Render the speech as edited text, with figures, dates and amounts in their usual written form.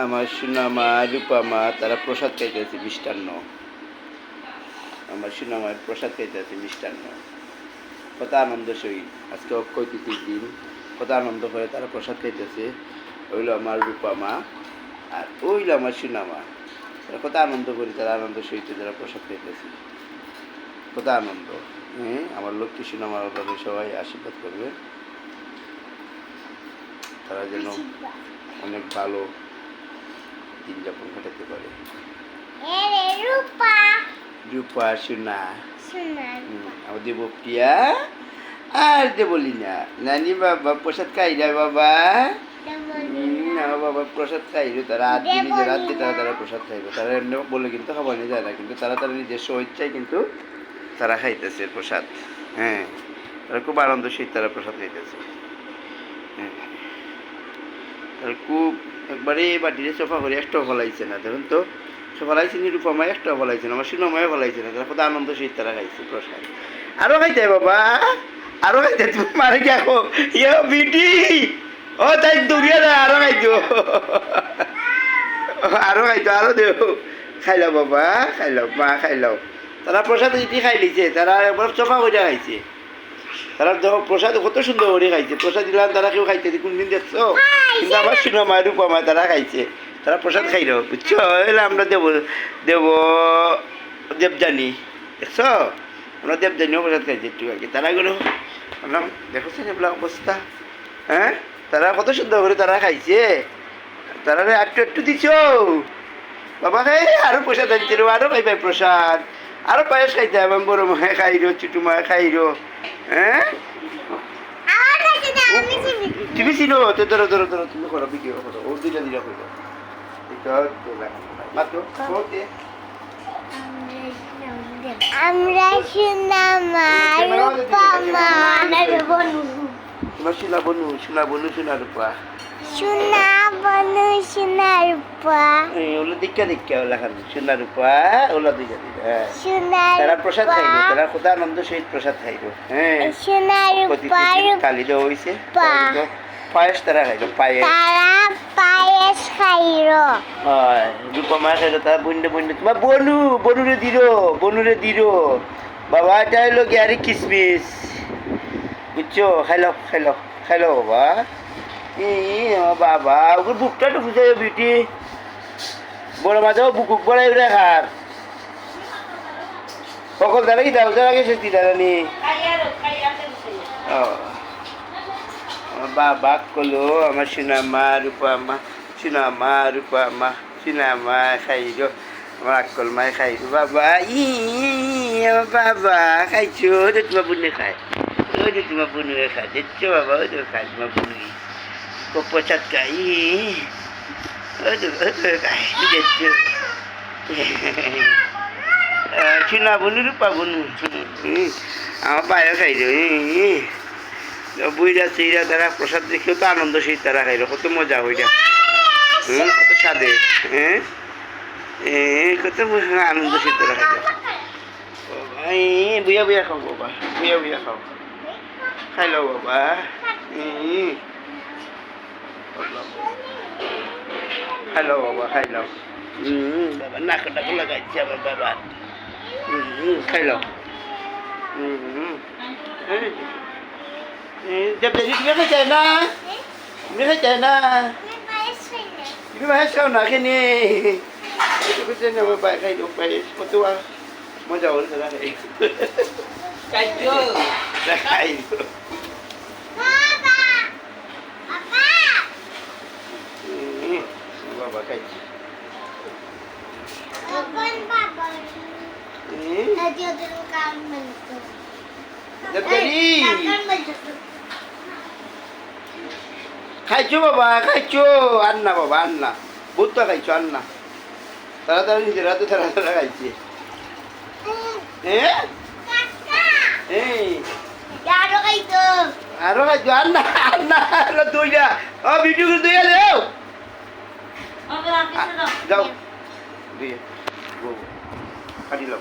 আমার সুনামা রূপামা তারা প্রসাদ খাইতেছে মিষ্টান্ন। আমার সুনামার প্রসাদ খাইতেছে মিষ্টান্ন। কত আনন্দ সহিত আজকে অক্ষয় তিথির দিন, কত আনন্দ করে তারা প্রসাদ খাইতেছে। ওইলো আমার রূপামা আর ওইলো আমার সুনামা। তারা কত আনন্দ করি, তারা আনন্দ সহিত তারা প্রসাদ খাইতেছে, কত আনন্দ। হ্যাঁ, আমার লক্ষ্মী সুনামার ব্যাপারে সবাই আশীর্বাদ করবে, তারা যেন অনেক ভালো দিন যাপন কাটাতে পারে। রূপা সোনা আমার দেব প্রিয়া আর বলি না নানি বাবা প্রসাদ খাই না বাবা, আমার বাবা প্রসাদ খাইলো। তারা নিজের রাত দিয়ে তারা প্রসাদ খাইবে। তারা এমনি বলে কিন্তু খাওয়ানো যায় না, কিন্তু তারা নিজস্ব ইচ্ছায় কিন্তু তারা খাইতেছে প্রসাদ। হ্যাঁ, তারা খুব আনন্দ সহিত তারা প্রসাদ খাইতেছে। হ্যাঁ, তারা খুব একবারে বাটিরে সোফা করে একটাও ফলাইছে না। দেখুন তো ফলাইছে নি রূপামায় একটাও ফলাইছে না, আমার সুনামায় ফলাইছে না। তারা কত আনন্দ সহিত তারা খাইছে প্রসাদ। আরো খাইতে বাবা, আরো খাইতে। তুমি মারে কে আঁকো ইয়ে বিটি ও তাই দৌড়িয়ে না, আরো খাইতো, আরো খাইতো, আরো দেও। খাইলাও বাবা, খাইলাও মা, খাইলাও। তারা প্রসাদ যেটি খাই লিছে, তারা একবার চফা করে খাইছে। তারা প্রসাদ কত সুন্দর করে খাইছে। প্রসাদ দিলাম তারা কেউ খাইতে কোনদিন দেখছো? কিন্তু আমার সুনামা রূপামা তারা খাইছে। তারা প্রসাদ খাইল, বুঝছো? এলে আমরা দেবজানি দেখছো, আমরা দেবজানিও প্রসাদ খাইছি একটু আগে। তারা গেলো আমরা দেখছো এগুলো অবস্থা। হ্যাঁ, তারা কত সুন্দর করে তারা খাইছে। তারা একটু একটু দিছ বাবা, খাই আরো প্রসাদ আনছে, আরো খাইবে প্রসাদ, আরো পায়েস খাইতে হবে। বড় মায়ে খাইরো, ছোটো মায়ে খাইরো। হ্যাঁ, তুমি চিনো তো? ধরো ধরো ধরো, তুমি করো, ভিডিও করো, ও দুইটা দিলা করো মাত্র। আমরা সুনামা রূপামা তোমার সোনা বনু, সোনা বনু, সোনা রূপা, সোনা বনু সোনা রূপা। ওগুলো দীক্ষা দীক্ষা ওলা খান সোনা রূপা, ওলা দুইটা দিলা। সোনা তারা প্রসাদ খাইলো, তারা কত আনন্দ সহিত প্রসাদ খাইলো। হ্যাঁ, সোনা রূপা কালি দেওয়া হয়েছে পায়েস, তারা খাইলো পায়েস। তারা পায়েস খাইলো। হয়, রূপামা খাইলো। তারা বন্যে বন্যে তোমার বনু, বনুরে দিল বাবা। এটা হইলো গিয়ারি কিসমিস, বুঝছো? খাইলো খাইলো খাইলো বাবা। বাবা ওগুলো বুকটা তো বুঝাই বিউটি, বড় মাঝেও বুকুক বড়াই খার সকল দ্বারা কি দাও আগে শেষ দিদারানি। বাবা কলো আমার সুনামা রূপামা, সুনামা রূপামা, সুনামা খাইলো, আমার আকল মায় খাইলো বাবা। আমার বাবা খাইছো, তোমার বোনে খায়, ওই যে তোমার বোনুয়ে খায়, দেখছো বাবা? ওই তো খায় তোমার বোনু, প্রসাদ খাই, ওই তো খায়, দেখছো? সোনা বনু, রূপা বনু, আমার পায়ে খাইলো। বইরা চিরা তারা প্রসাদ দেখেও তো আনন্দ সেই তারা খাইলো, কত মজা হইরা। কত স্বাদে। হ্যাঁ, কত আনন্দ সেই তারা খাইলো। বুয়া বুয়া খাও বাবা, বুয়া বুয়া খাও, খাইলো বাবা। খাইলো বাবা, খাইলো। বাবা নাক ডাক লাগাইছে আমার বাবা। খাইলো। দেবদানি তুমি খাইছে না? তুমি খাইছে না? তুমি পায়েস খাও না? খেয়ে খাইছে না? আমার পায়ে খাইলো পায়েস, কত মজা হল তারা খাইলো। খাইলো বাবা, খাইছে। খাইছো বাবা, খাইছো। আন্না বাবা, আন্না ভূতটা খাইছো, আন্না তাড়াতাড়ি নিজের হাতে তারা খাইছে। হ্যাঁ, আরো খাইছো, আন্না আন্না দুইটা। ও ভিডিও দুইয়া দেও, যাও দিয়ে কাটি লো।